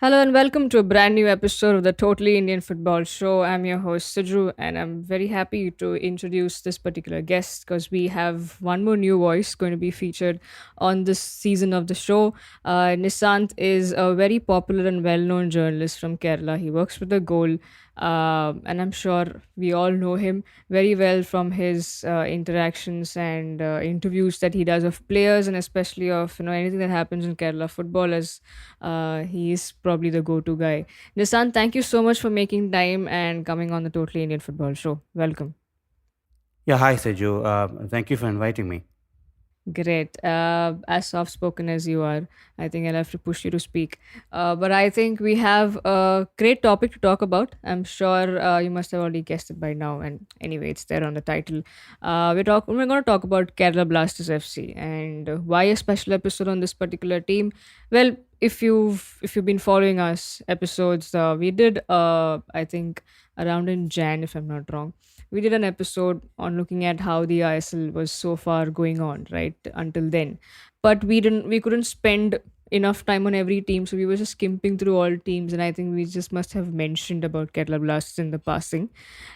Hello and welcome to a brand new episode of the Totally Indian Football Show. I'm your host Siju, and I'm very happy to introduce this particular guest because we have one more new voice going to be featured on this season of the show. Nisanth is a very popular and well-known journalist from Kerala. He works with the Goal, and I'm sure we all know him very well from his interactions and interviews that he does of players and especially of anything that happens in Kerala football. As he is probably the go-to guy. Nisant, thank you so much for making time and coming on the Totally Indian Football Show. Welcome. Yeah, hi Siju. Thank you for inviting me. Great. As soft spoken as you are, I think I'll have to push you to speak. But I think we have a great topic to talk about. I'm sure you must have already guessed it by now. And anyway, it's there on the title. We're going to talk about Kerala Blasters FC and why a special episode on this particular team. Well, if you've been following us episodes, we did I think around in Jan, if I'm not wrong, we did an episode on looking at how the ISL was so far going on, right? Until then. But we couldn't spend enough time on every team, so we were just skimping through all teams, and I think we just must have mentioned about Kerala Blasters in the passing.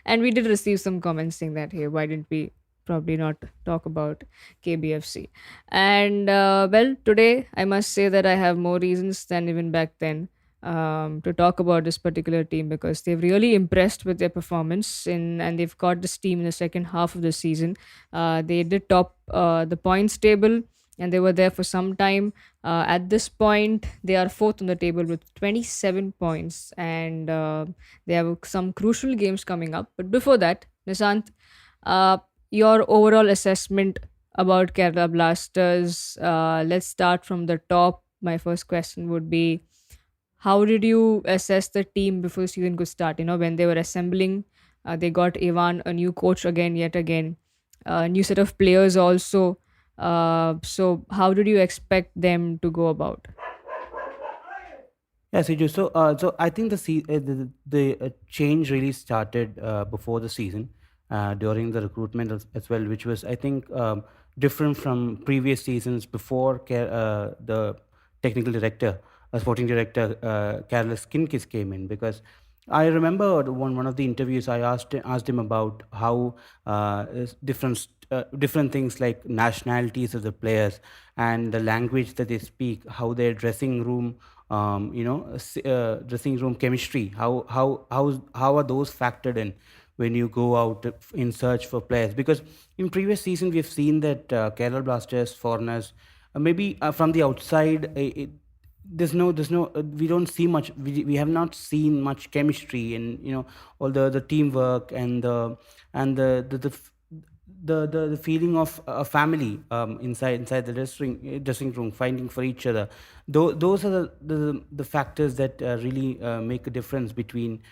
And we did receive some comments saying that, hey, why didn't we probably not talk about KBFC? And well, today I must say that I have more reasons than even back then to talk about this particular team because they've really impressed with their performance and they've got this team in the second half of the season. They did top the points table and they were there for some time. At this point, they are fourth on the table with 27 points and they have some crucial games coming up. But before that, Nishant, uh, your overall assessment about Kerala Blasters. Let's start from the top. My first question would be, how did you assess the team before the season could start? When they were assembling, they got Ivan, a new coach again, yet again, a new set of players also. So, how did you expect them to go about? Yeah, Siju. So I think the change really started before the season, during the recruitment as well, which was I think different from previous seasons before the technical director, sporting director, Carlos Kinkis came in because. I remember one of the interviews I asked him about how different things like nationalities of the players and the language that they speak, how their dressing room dressing room chemistry, how are those factored in when you go out in search for players? Because in previous season we've seen that Kerala Blasters foreigners, maybe from the outside, there's no we don't see much, we have not seen much chemistry and all the teamwork and the feeling of a family, inside the dressing room, finding for each other. Those are the factors that really make a difference between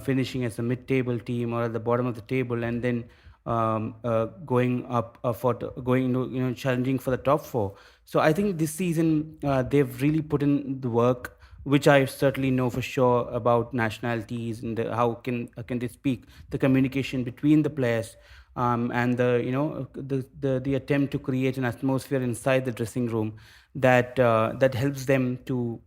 finishing as a mid-table team or at the bottom of the table, and then going up going challenging for the top four. So I think this season they've really put in the work, which I certainly know for sure about nationalities and how can they speak, the communication between the players, and the attempt to create an atmosphere inside the dressing room that helps them to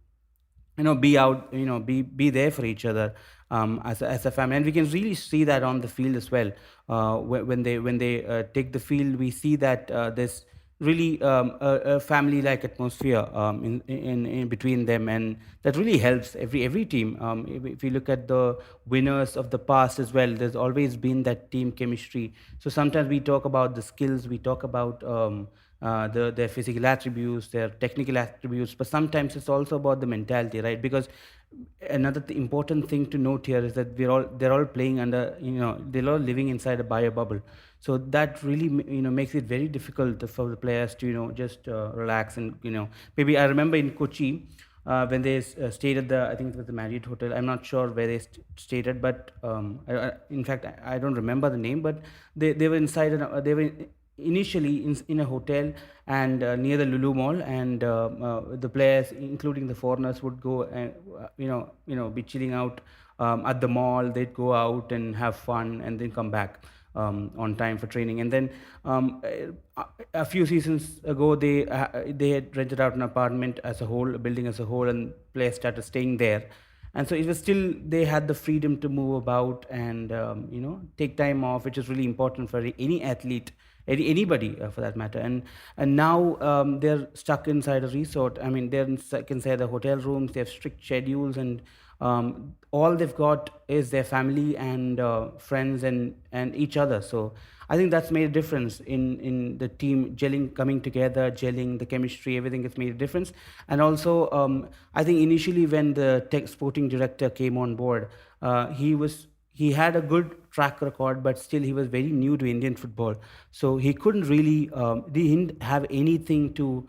be out, be there for each other, as a family. And we can really see that on the field as well. When they take the field, we see that there's really a family like atmosphere in between them, and that really helps every team. If you look at the winners of the past as well, there's always been that team chemistry. So sometimes we talk about the skills, we talk about their physical attributes, their technical attributes, but sometimes it's also about the mentality, right? Because another important thing to note here is that they're all playing under, they're all living inside a bio bubble. So that really makes it very difficult for the players to just relax. And maybe I remember in Kochi, when they stayed at the, I think it was the Marriott Hotel. I'm not sure where they stayed at, but in fact, I don't remember the name. But they were inside, they were initially in a hotel and near the Lulu Mall, and the players, including the foreigners, would go and be chilling out at the mall. They'd go out and have fun and then come back on time for training. And then a few seasons ago, they had rented out an apartment as a whole, a building as a whole, and players started staying there. And so it was still, they had the freedom to move about and take time off, which is really important for any athlete, anybody for that matter. And now they're stuck inside a resort. I mean, they're stuck inside the hotel rooms. They have strict schedules, and all they've got is their family and friends and each other. So I think that's made a difference in the team gelling, coming together, gelling, the chemistry, everything has made a difference. And also, I think initially when the tech sporting director came on board, he had a good track record, but still he was very new to Indian football, so he couldn't really he didn't have anything to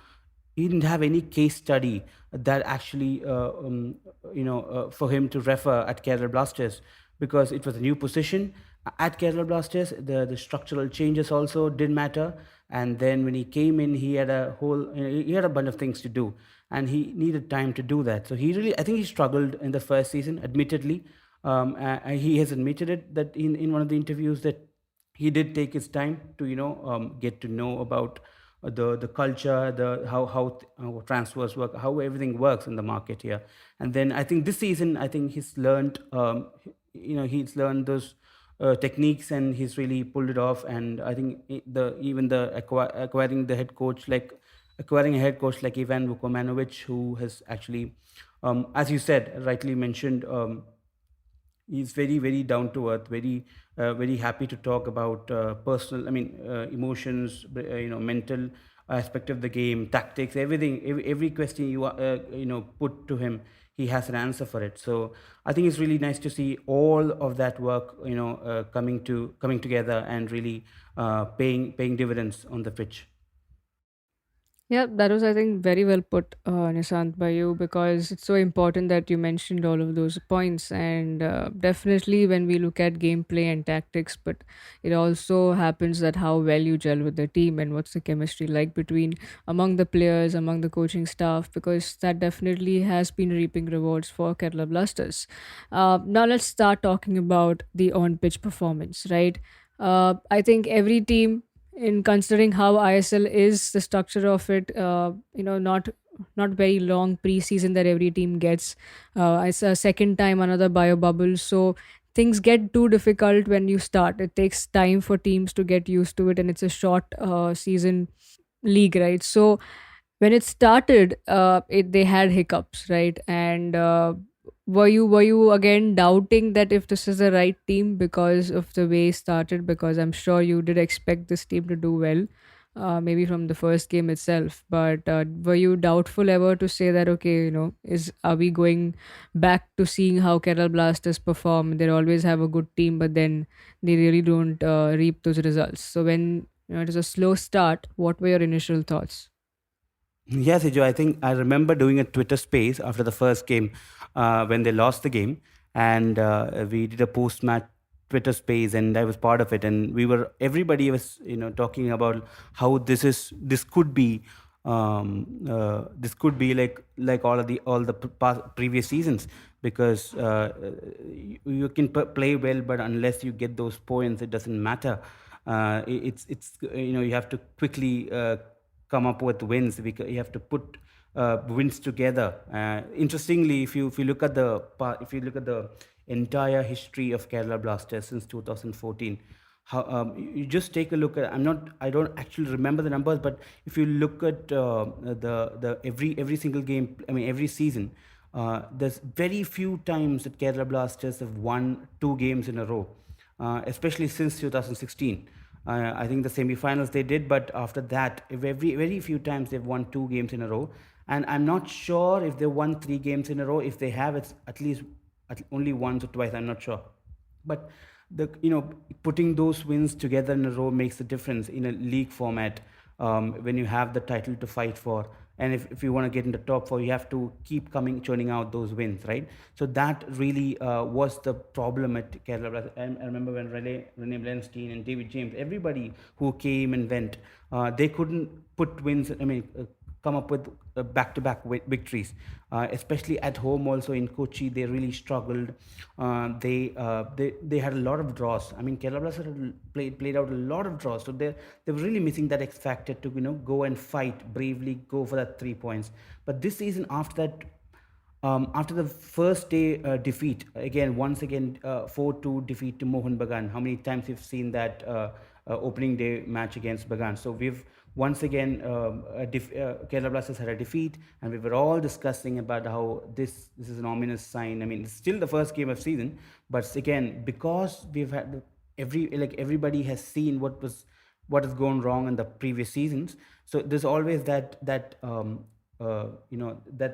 he didn't have any case study that actually for him to refer at Kerala Blasters, because it was a new position at Kerala Blasters. The structural changes also didn't matter, and then when he came in, he had he had a bunch of things to do, and he needed time to do that. So he really, I think he struggled in the first season, admittedly. And he has admitted it, that in one of the interviews, that he did take his time to get to know about the culture, the how transfers work, how everything works in the market here. And then I think this season, I think he's learned he's learned those techniques, and he's really pulled it off. And I think acquiring the head coach, like acquiring a head coach like Ivan Vukomanovic, who has actually, as you said, rightly mentioned, he's very very down to earth, very happy to talk about personal, I mean, emotions, mental aspect of the game, tactics, everything. Every question you put to him, he has an answer for it. So I think it's really nice to see all of that work coming together and really paying dividends on the pitch. Yeah, that was, I think, very well put, Nisant, by you, because it's so important that you mentioned all of those points. And definitely, when we look at gameplay and tactics, but it also happens that how well you gel with the team and what's the chemistry like between among the players, among the coaching staff, because that definitely has been reaping rewards for Kerala Blasters. Now, let's start talking about the on pitch performance, right? I think every team, in considering how ISL is, the structure of it, not very long preseason that every team gets. It's a second time another bio bubble, so things get too difficult when you start. It takes time for teams to get used to it, and it's a short season league, right? So when it started, they had hiccups, right? And were you again doubting that if this is the right team because of the way it started? Because I'm sure you did expect this team to do well, maybe from the first game itself. But were you doubtful ever to say that, okay, is are we going back to seeing how Kerala Blasters perform? They always have a good team, but then they really don't reap those results. So when it is a slow start, what were your initial thoughts? Yes, Siju, I think I remember doing a Twitter space after the first game when they lost the game, and we did a post-match Twitter space, and I was part of it. And everybody was, talking about how this could be, like all the previous seasons, because you can play well, but unless you get those points, it doesn't matter. It's you have to quickly come up with wins, because you have to put wins together. Interestingly, if you look at the entire history of Kerala Blasters since 2014, how you just take a look at, I don't actually remember the numbers, but if you look at the every single game, I mean every season, there's very few times that Kerala Blasters have won two games in a row, especially since 2016. I think the semi-finals they did, but after that, very few times they've won two games in a row. And I'm not sure if they won three games in a row. If they have, it's at least only once or twice. I'm not sure, but putting those wins together in a row makes a difference in a league format, when you have the title to fight for. And if you want to get in the top four, you have to keep churning out those wins, right? So that really was the problem at Kerala Blasters. I remember when Rene Blenstein and David James, everybody who came and went, they couldn't put wins, I mean, come up with back-to-back victories, especially at home. Also in Kochi, they really struggled. They had a lot of draws. I mean, Kerala Blasters had played out a lot of draws, so they were really missing that X factor to go and fight bravely, go for that 3 points. But this season, after the first day defeat, once again, 4-2 defeat to Mohun Bagan. How many times we've seen that opening day match against Bagan? So we've once again, Kerala Blasters had a defeat, and we were all discussing about how this is an ominous sign. I mean, it's still the first game of season, but again, because we've had everybody has seen what has gone wrong in the previous seasons. So there's always that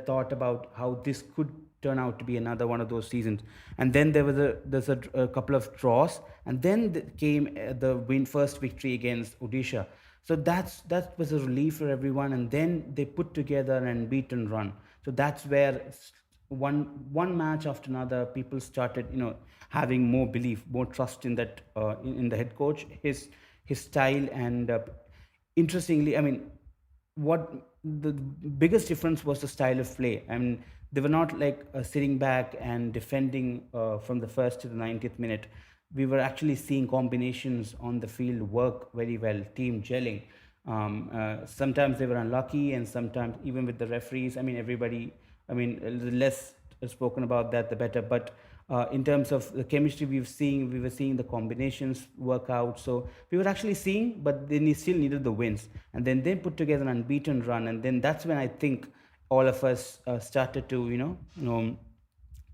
thought about how this could turn out to be another one of those seasons. And then there's a couple of draws, and then came the first victory against Odisha. So that was a relief for everyone. And then they put together an unbeaten run. So that's where one match after another, people started having more belief, more trust in that in the head coach, his style. And interestingly, I mean, what the biggest difference was the style of play. I mean, they were not like sitting back and defending from the first to the 90th minute. We were actually seeing combinations on the field work very well, team gelling. Sometimes they were unlucky, and sometimes even with the referees. I mean, everybody. I mean, the less spoken about that, the better. But in terms of the chemistry we were seeing the combinations work out. So we were actually seeing, but they still needed the wins. And then they put together an unbeaten run. And then that's when I think all of us started to,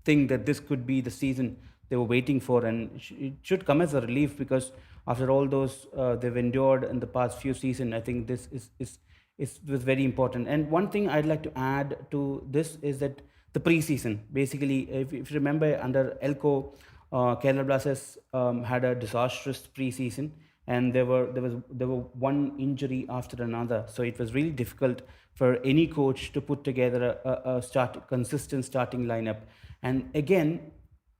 think that this could be the season they were waiting for, and it should come as a relief, because after all those they've endured in the past few seasons, I think this is was very important. And one thing I'd like to add to this is that the preseason, basically, if you remember, under Elko, Kerala Blasters had a disastrous preseason, and there were one injury after another. So it was really difficult for any coach to put together a consistent starting lineup. And again,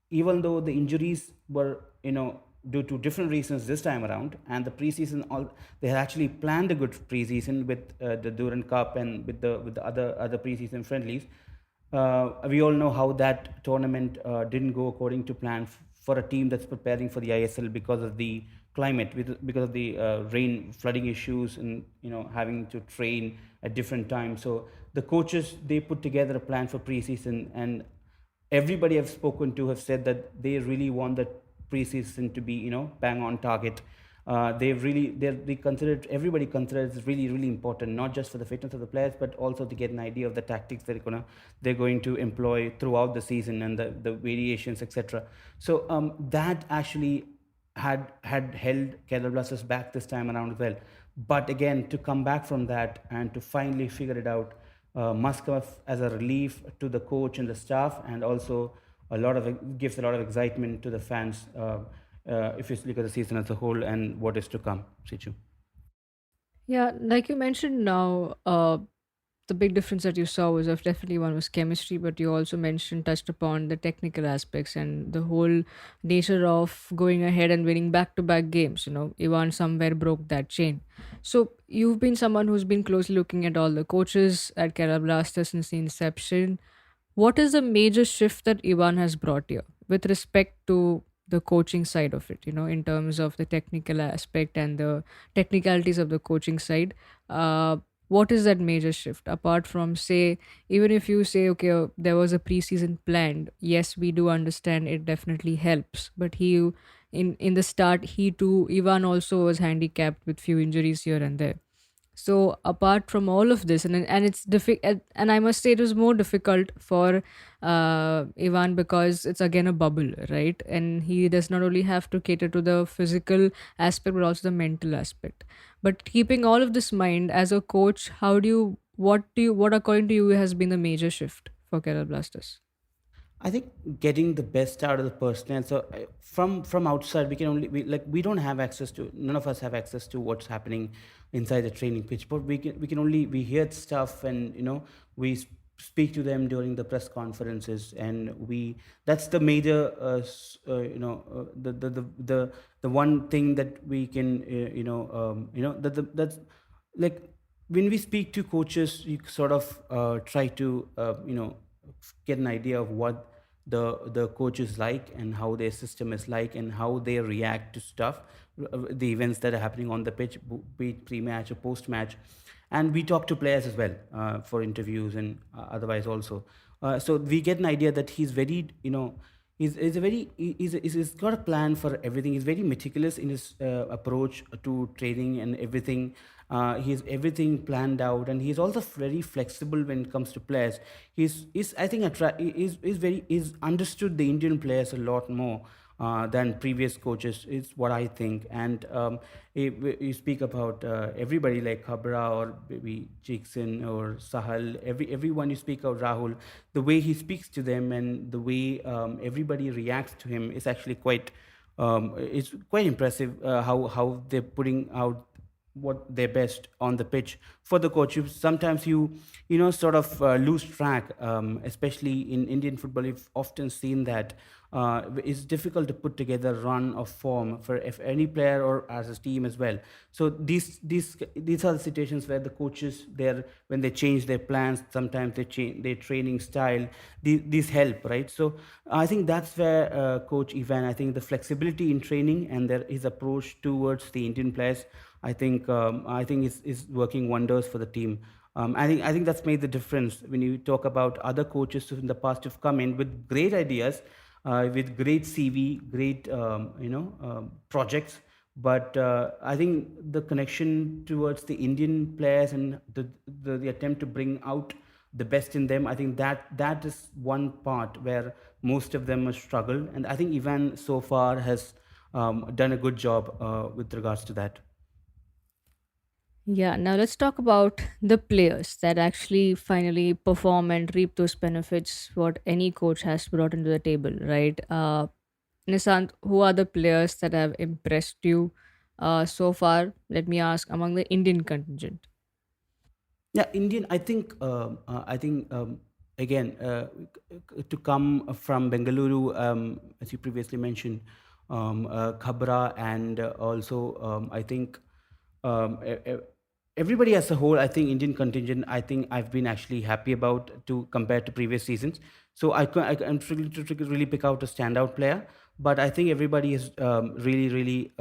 even though the injuries were due to different reasons this time around, and the preseason, all they had actually planned a good preseason with the Durand Cup and with the other preseason friendlies. We all know how that tournament didn't go according to plan for a team that's preparing for the ISL, because of the climate, because of the rain, flooding issues, and having to train at different times. So the coaches, they put together a plan for preseason, and everybody I've spoken to have said that they really want the preseason to be bang on target. They consider everybody considers it's really really important, not just for the fitness of the players, but also to get an idea of the tactics they're going to employ throughout the season, and the variations, etc. So that actually had held Kerala Blasters back this time around as well. But again, to come back from that and to finally figure it out must come as a relief to the coach and the staff, and also gives a lot of excitement to the fans, if you look at the season as a whole and what is to come. Sichu. Yeah, like you mentioned now, the big difference that you saw was of definitely one was chemistry, but you also mentioned touched upon the technical aspects and the whole nature of going ahead and winning back to back games. Ivan somewhere broke that chain. So you've been someone who's been closely looking at all the coaches at Kerala Blasters since the inception. What is the major shift that Ivan has brought here with respect to the coaching side of it, in terms of the technical aspect and the technicalities of the coaching side? What is that major shift apart from, say, even if you say, okay, there was a preseason planned, yes, we do understand it definitely helps, but in the start, he too, Ivan also was handicapped with few injuries here and there. So apart from all of this, and it's difficult, and I must say it was more difficult for Ivan, because it's again a bubble, right? And he does not only have to cater to the physical aspect but also the mental aspect. But keeping all of this in mind, as a coach, what according to you has been the major shift for Kerala Blasters? I think getting the best out of the personnel. So from outside, we can only we don't have access to. None of us have access to what's happening inside the training pitch. But we can only we hear stuff, and we speak to them during the press conferences, and that's the major the one thing that we can that's like. when we speak to coaches, you sort of try to get an idea of what the coach is like and how their system is like and how they react to stuff, the events that are happening on the pitch, be it pre-match or post-match. And we talk to players as well for interviews and otherwise also. So we get an idea that he's very, he's a very he's got a plan for everything. He's very meticulous in his approach to training and everything. He has everything planned out, and he's also very flexible when it comes to players. He's I think he's understood the Indian players a lot more than previous coaches, is what I think. And you speak about everybody like Khabra or maybe Jackson or Sahal, everyone you speak of, Rahul, the way he speaks to them and the way everybody reacts to him is actually quite it's quite impressive how they're putting out what their best on the pitch for the coach. Sometimes sort of lose track, especially in Indian football. You've often seen that it's difficult to put together a run of form for if any player or as a team as well. So these are the situations where the coaches, there when they change their plans, sometimes they change their training style. These help, right? So I think that's where coach Ivan, I think the flexibility in training and his approach towards the Indian players, I think is working wonders for the team. I think that's made the difference when you talk about other coaches who in the past have come in with great ideas, with great CV, great projects. But I think the connection towards the Indian players and the attempt to bring out the best in them, I think that is one part where most of them have struggled, and I think Ivan so far has done a good job with regards to that. Yeah, now let's talk about the players that actually finally perform and reap those benefits what any coach has brought into the table, right? Nisant, who are the players that have impressed you so far? Let me ask among the Indian contingent. Yeah, Indian. I think again to come from Bengaluru, as you previously mentioned, Khabra, and also I think everybody as a whole. I think Indian contingent. I think I've been actually happy about to compared to previous seasons. So I'm trying to really pick out a standout player, but I think everybody is really, really,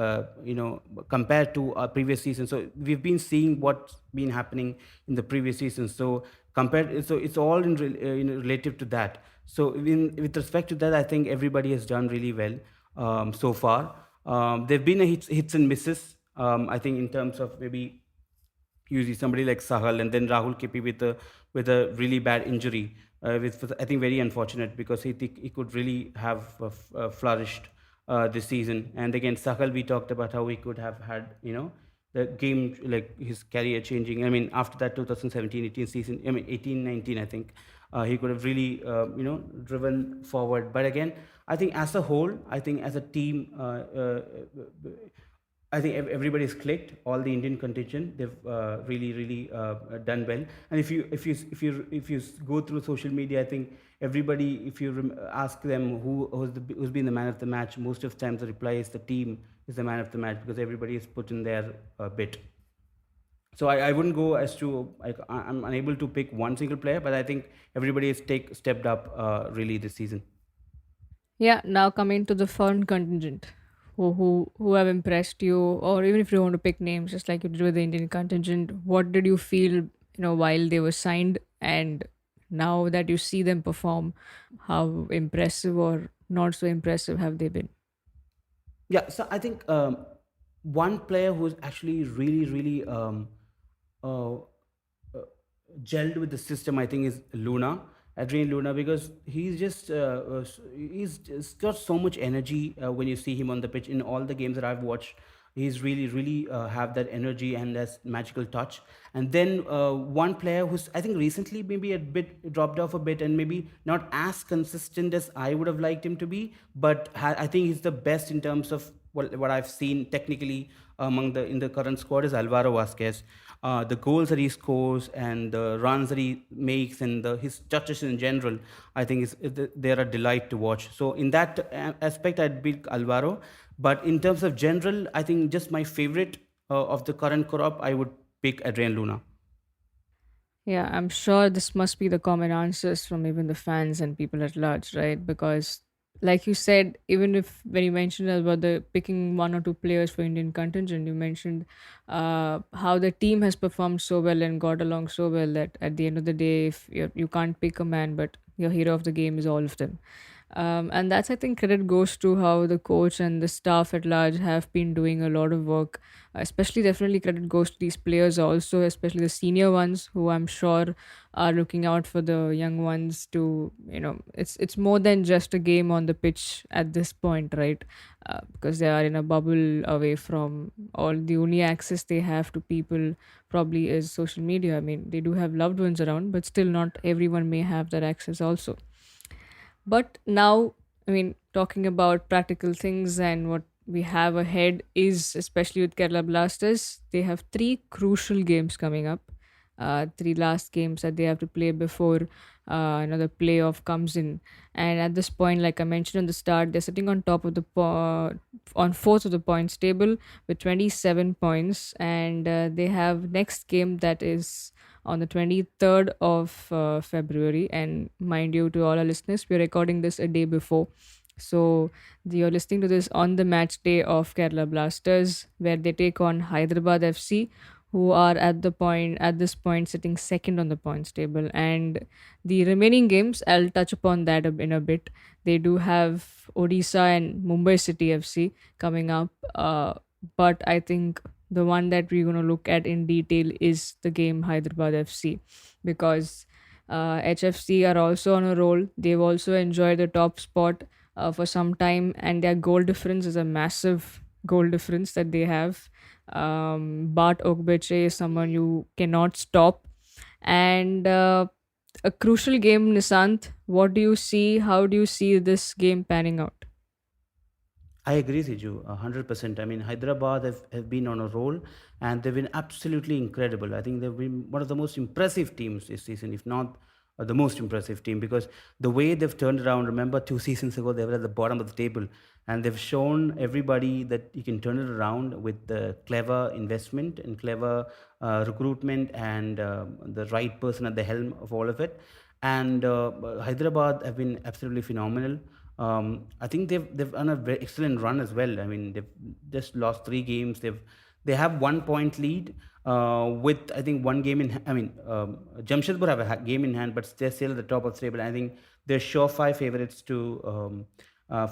compared to our previous season. So we've been seeing what's been happening in the previous season. So compared, so it's all relative to that. So with respect to that, I think everybody has done really well so far. There've been a hits and misses. I think in terms of maybe usually somebody like Sahal and then Rahul Kipi with a really bad injury, which was I think very unfortunate because he could really have flourished this season. And again, Sahal, we talked about how he could have had the game like his career changing. I mean, after that 2017-18 season, I mean 18-19, I think he could have really driven forward. But again, I think as a whole, I think as a team. I think everybody's clicked. All the Indian contingent, they've really, really done well. And if you go through social media, I think everybody, if you ask them who's been the man of the match, most of the times the reply is the team is the man of the match because everybody has put in their bit. So I wouldn't go as to I'm unable to pick one single player, but I think everybody has stepped up really this season. Yeah, now coming to the foreign contingent, who have impressed you, or even if you want to pick names, just like you did with the Indian contingent, what did you feel, while they were signed, and now that you see them perform, how impressive or not so impressive have they been? Yeah, so I think one player who's actually really, really uh, gelled with the system, I think, is Luna, Adrian Luna, because he's just got so much energy when you see him on the pitch in all the games that I've watched. He's really, really have that energy and that magical touch. And then one player who's I think recently maybe a bit dropped off a bit and maybe not as consistent as I would have liked him to be, but I think he's the best in terms of what I've seen technically among the in the current squad is Alvaro Vasquez. The goals that he scores and the runs that he makes and his touches in general, I think they're a delight to watch. So in that aspect, I'd pick Alvaro. But in terms of general, I think just my favorite of the current crop, I would pick Adrian Luna. Yeah, I'm sure this must be the common answers from even the fans and people at large, right? Because, like you said, even if when you mentioned about the picking one or two players for Indian contingent, you mentioned how the team has performed so well and got along so well that at the end of the day, if you can't pick a man, but your hero of the game is all of them. And that's, I think, credit goes to how the coach and the staff at large have been doing a lot of work. Especially, definitely, credit goes to these players also, especially the senior ones who I'm sure are looking out for the young ones to, it's more than just a game on the pitch at this point, right? Because they are in a bubble away from all the only access they have to people probably is social media. I mean, they do have loved ones around, but still, not everyone may have that access also. But now, I mean, talking about practical things and what we have ahead is, especially with Kerala Blasters, they have three crucial games coming up. Three last games that they have to play before another playoff comes in. And at this point, like I mentioned at the start, they're sitting on top of on fourth of the points table with 27 points, and they have next game that is on the 23rd of February. And mind you, to all our listeners, we're recording this a day before. So you're listening to this on the match day of Kerala Blasters, where they take on Hyderabad FC, who are at this point sitting second on the points table. And the remaining games, I'll touch upon that in a bit. They do have Odisha and Mumbai City FC coming up. But I think the one that we're going to look at in detail is the game Hyderabad FC, because HFC are also on a roll. They've also enjoyed the top spot for some time, and their goal difference is a massive goal difference that they have. Bart Ogbeche is someone you cannot stop. And a crucial game, Nisanth. What do you see? How do you see this game panning out? I agree, Siju, 100%. I mean, Hyderabad have been on a roll and they've been absolutely incredible. I think they've been one of the most impressive teams this season, if not the most impressive team, because the way they've turned around, remember 2 seasons ago, they were at the bottom of the table and they've shown everybody that you can turn it around with the clever investment and clever recruitment and the right person at the helm of all of it. And Hyderabad have been absolutely phenomenal. I think they've done a very excellent run as well. I mean, they've just lost 3 games. They have 1 point lead with I think one game in. I mean, Jamshedpur have a game in hand, but they're still at the top of the table. I think they're surefire favorites to.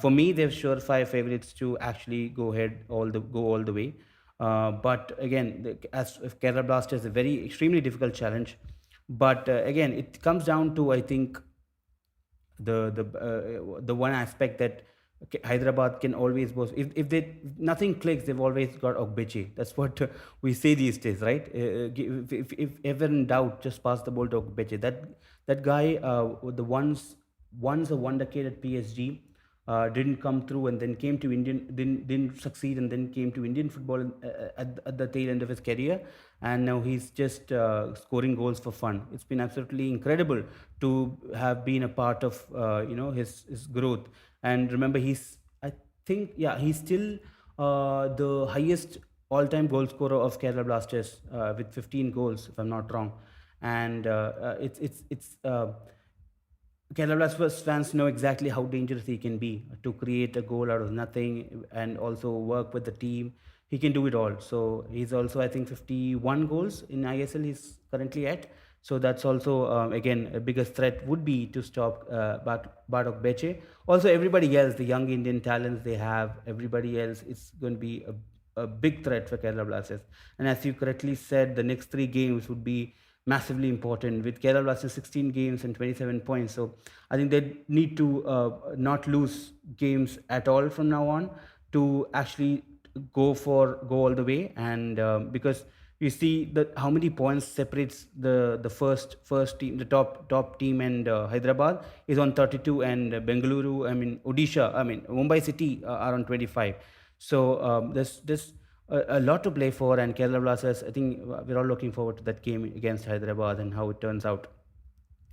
For me, they're surefire favorites to actually go all the way. But again, as if Kerala Blasters is a very extremely difficult challenge. But again, it comes down to I think the one aspect that Hyderabad can always boast. If they nothing clicks, they've always got Ogbeche. That's what we say these days, right? If ever in doubt, just pass the ball to Ogbeche. That guy, the once a wonder kid at PSG, didn't come through and then came to Indian didn't succeed and then came to Indian football at the tail end of his career, and now he's just scoring goals for fun. It's been absolutely incredible to have been a part of his growth. And remember, I think he's still the highest all-time goal scorer of Kerala Blasters with 15 goals, if I'm not wrong. And it's Kerala Blasters fans know exactly how dangerous he can be to create a goal out of nothing and also work with the team. He can do it all. So he's also, I think, 51 goals in ISL he's currently at. So that's also, again, a biggest threat would be to stop Bartok Beche. Also, everybody else, the young Indian talents they have, everybody else, it's going to be a big threat for Kerala Blasters. And as you correctly said, the next 3 games would be massively important with Kerala Blasters 16 games and 27 points. So I think they need to not lose games at all from now on to actually go all the way. And because you see that how many points separates the first team, the top team, and Hyderabad is on 32, and Bengaluru, I mean Odisha, I mean Mumbai City are on 25. So there's a lot to play for, and Kerala Blasters, I think we're all looking forward to that game against Hyderabad and how it turns out.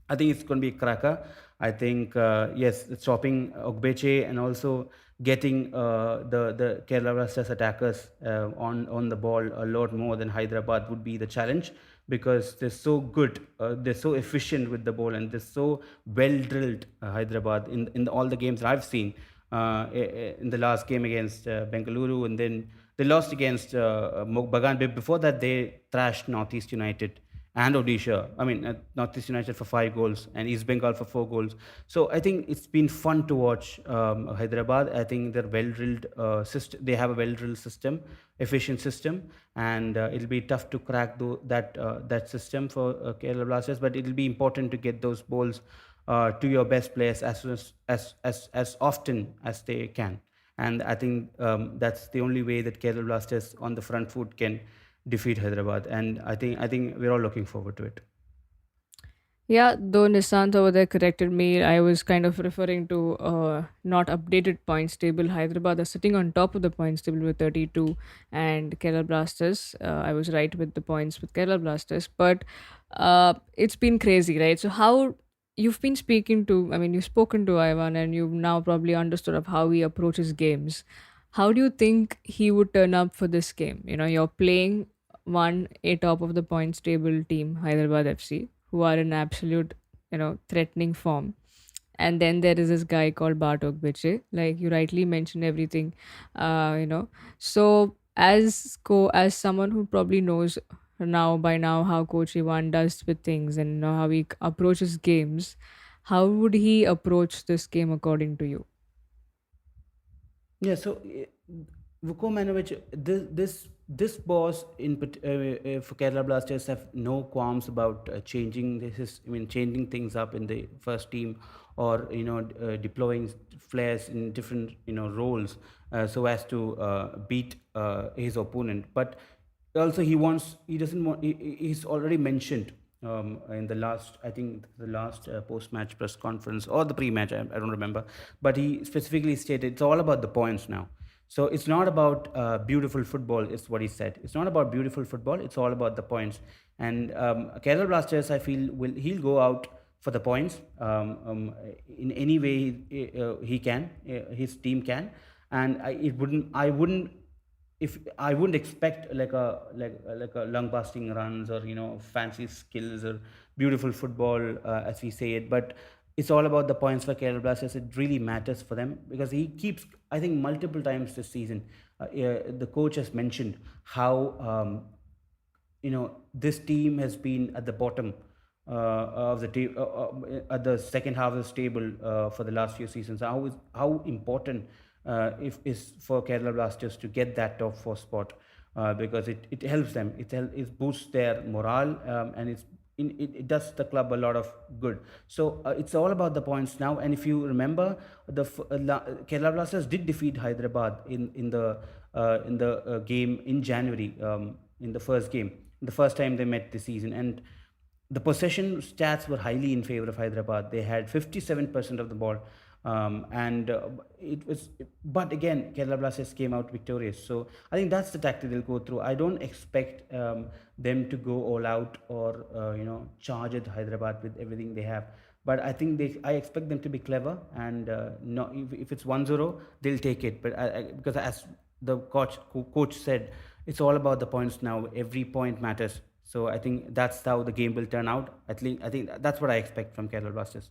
I think it's going to be a cracker. I think yes, stopping Ogbeche and also getting the Kerala Blasters attackers on the ball a lot more than Hyderabad would be the challenge, because they're so good, they're so efficient with the ball, and they're so well drilled. Hyderabad in all the games that I've seen, in the last game against Bengaluru, and then they lost against Bagan. Before that, they thrashed Northeast United and Odisha. I mean, Northeast United for 5 goals and East Bengal for 4 goals. So I think it's been fun to watch Hyderabad. I think they're well drilled system. They have a well drilled system, efficient system, and it'll be tough to crack that system for Kerala Blasters. But it'll be important to get those balls to your best players as soon as often as they can. And I think that's the only way that Kerala Blasters on the front foot can defeat Hyderabad. And I think we're all looking forward to it. Yeah, though Nisanth over there corrected me, I was kind of referring to not updated points table. Hyderabad are sitting on top of the points table with 32, and Kerala Blasters. I was right with the points with Kerala Blasters, but it's been crazy, right? So how you've been speaking to? I mean, you've spoken to Ivan, and you've now probably understood of how he approaches games. How do you think he would turn up for this game? You know, you're playing one a top of the points table team, Hyderabad FC, who are in absolute, threatening form. And then there is this guy called Bartok Biche. Like you rightly mentioned everything, So as someone who probably knows now by now how Coach Ivan does with things and know how he approaches games, how would he approach this game according to you? Yeah, so Vukomanovic, this boss for Kerala Blasters have no qualms about changing this. Changing things up in the first team, or deploying players in different roles, so as to beat his opponent. But also he doesn't want. He's already mentioned in the last, I think the last post-match press conference or the pre-match, I don't remember, but he specifically stated it's all about the points now. So it's not about beautiful football, is what he said. It's not about beautiful football, it's all about the points. And Kerala Blasters, I feel, he'll go out for the points, in any way he can, his team can. And I wouldn't, if I wouldn't expect like a lung busting runs, or fancy skills, or beautiful football, as we say it. But it's all about the points for Kerala Blasters. It really matters for them, because he keeps, I think, multiple times this season, the coach has mentioned how this team has been at the bottom of the at the second half of the table for the last few seasons. How important if is for Kerala Blasters to get that top four spot, because it helps them. It boosts their morale, and it does the club a lot of good. So it's all about the points now. And if you remember, Kerala Blasters did defeat Hyderabad in the game in January, in the first game, the first time they met this season. And the possession stats were highly in favor of Hyderabad. They had 57% of the ball, and it was. But again, Kerala Blasters came out victorious. So I think that's the tactic they'll go through. I don't expect them to go all out, or charge at Hyderabad with everything they have. But I think I expect them to be clever, and not, if it's 1-0, they'll take it. But because as the coach said, it's all about the points now. Every point matters. So I think that's how the game will turn out. I think that's what I expect from Kerala Blasters.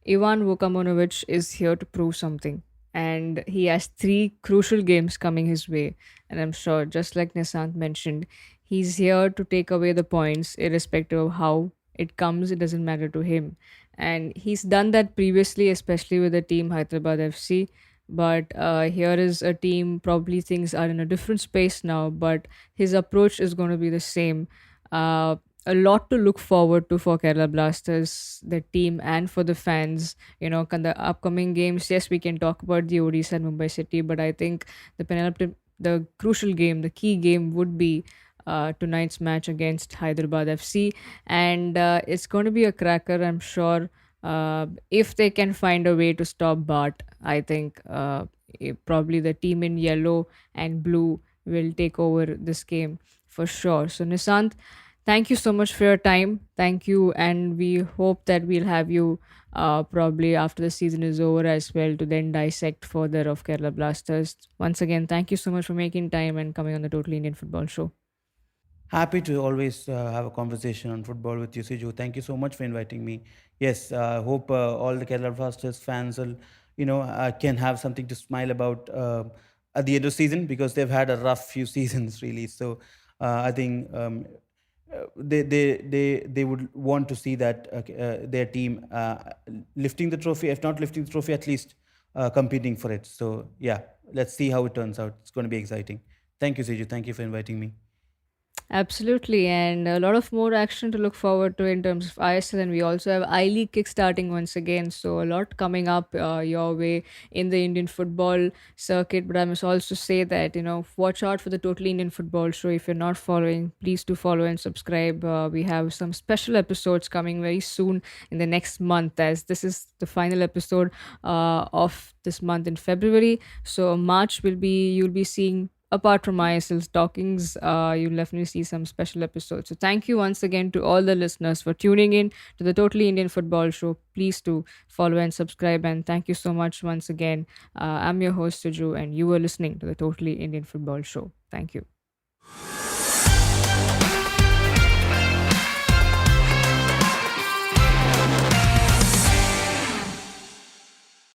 Ivan Vukamonovic is here to prove something. And he has three crucial games coming his way. And I'm sure, just like Nisant mentioned, he's here to take away the points, irrespective of how it comes, it doesn't matter to him. And he's done that previously, especially with the team Hyderabad FC. But here is a team, probably things are in a different space now, but his approach is going to be the same. Uh, a lot to look forward to for Kerala Blasters, the team, and for the fans. The upcoming games, yes, we can talk about the Odisha and Mumbai City, but I think the crucial game, the key game would be tonight's match against Hyderabad FC. And it's going to be a cracker, I'm sure. If they can find a way to stop Bart, I think probably the team in yellow and blue will take over this game for sure. So, Nisant, Thank you so much for your time. Thank you. And we hope that we'll have you probably after the season is over as well to then dissect further of Kerala Blasters. Once again, thank you so much for making time and coming on the Totally Indian Football Show. Happy to always have a conversation on football with you, Siju. Thank you so much for inviting me. Yes, I hope all the Kerala Blasters fans will, can have something to smile about at the end of season, because they've had a rough few seasons, really. So I think they would want to see that their team lifting the trophy, if not lifting the trophy, at least competing for it. So yeah, let's see how it turns out. It's going to be exciting. Thank you, Siju. Thank you for inviting me. Absolutely, and a lot of more action to look forward to in terms of ISL, and we also have I League kickstarting once again. So a lot coming up your way in the Indian football circuit. But I must also say that watch out for the Totally Indian Football Show. If you're not following, please do follow and subscribe. We have some special episodes coming very soon in the next month, as this is the final episode of this month in February. So March will be you'll be seeing, apart from ISL's talkings, you'll definitely see some special episodes. So thank you once again to all the listeners for tuning in to the Totally Indian Football Show. Please do follow and subscribe. And thank you so much once again. I'm your host, Siju, and you were listening to the Totally Indian Football Show. Thank you.